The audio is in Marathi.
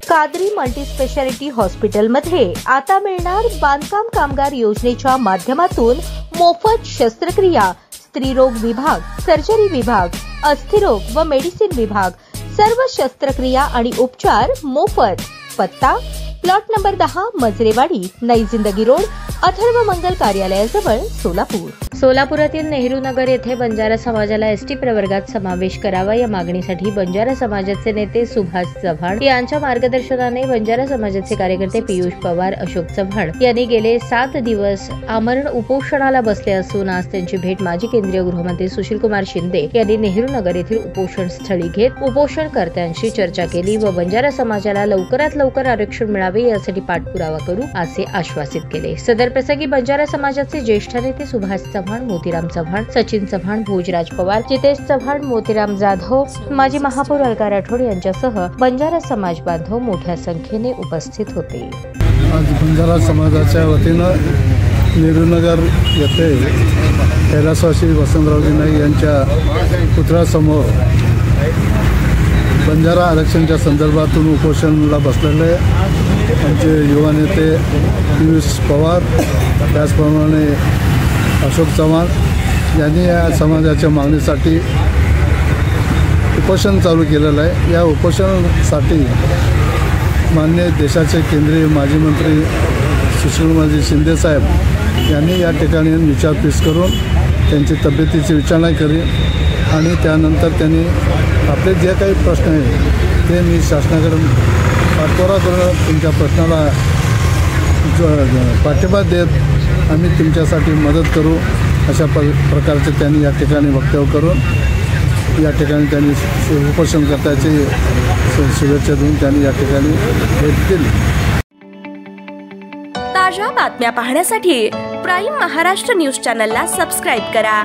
कादरी मल्टीस्पेशालिटी हॉस्पिटलमध्ये आता मिळणार बांधकाम कामगार योजनेच्या माध्यमातून मोफत शस्त्रक्रिया, स्त्रीरोग विभाग, सर्जरी विभाग, अस्थिरोग व मेडिसिन विभाग, सर्व शस्त्रक्रिया आणि उपचार मोफत। पत्ता प्लॉट नंबर 10 मजरेवाडी, नई जिंदगी रोड, अथर्व मंगल कार्यालयाजवळ, सोलापूर। सोलापुरातील नेहरू नगर येथे बंजारा समाजाला एसटी प्रवर्गात समावेश करावा या मागणीसाठी बंजारा समाजाचे नेते सुभाष चव्हाण यांच्या मार्गदर्शनाने बंजारा समाजाचे कार्यकर्ते पियुष पवार, अशोक चव्हाण यांनी गेले 7 दिवस आमरण उपोषणाला बसले असून आज त्यांची भेट माजी केंद्रीय गृहमंत्री सुशीलकुमार शिंदे यांनी नेहरू नगर येथील उपोषण स्थळी घेत उपोषणकर्त्यांशी चर्चा केली व बंजारा समाजाला लवकरात लवकर आरक्षण मिळावे यासाठी पाठपुरावा करू असे आश्वासित केले। सदर प्रसंगी बंजारा समाजाचे ज्येष्ठ नेते सुभाष चव्हाण, मोतीराम चव्हाण, सचिन चव्हाण, भोजराज पवार, जितेश चव्हाण, मोतीराम जाधव, माजी महापौर अलका राठोड यांच्यासह बंजारा समाज बांधव मोठ्या संख्येने उपस्थित होते। आज बंजारा समाजाच्या वतीनं नेहरूनगर येथे कैलासवासी वसंतरावजी नाईक यांच्या पुतळ्यासमोर बंजारा आरक्षणाच्या संदर्भातून उपोषणाला बसलेले आमचे युवा नेते पियुष पवार, त्याचप्रमाणे अशोक चव्हाण यांनी या समाजाच्या मागणीसाठी उपोषण चालू केलेलं आहे। या उपोषणासाठी माननीय देशाचे केंद्रीय माजी मंत्री सुशीलकुमारजी शिंदे साहेब यांनी या ठिकाणी विचारपूस करून त्यांची तब्येतीची विचारणा केली आणि त्यानंतर त्यांनी आपले जे काही प्रश्न आहेत ते मी शासनाकडे पाठपुरावा करून तुमच्या प्रश्नाला पाठिंबा देत आम्ही तुमच्यासाठी मदत करू अशा प्रकारचे त्यांनी या ठिकाणी वक्तव्य करून या ठिकाणी त्यांनी उपोषणकर्त्याची शुभेच्छा देऊन त्यांनी या ठिकाणी भेट दिली। ताज्या बातम्या पाहण्यासाठी प्राईम महाराष्ट्र न्यूज चॅनलला सबस्क्राईब करा।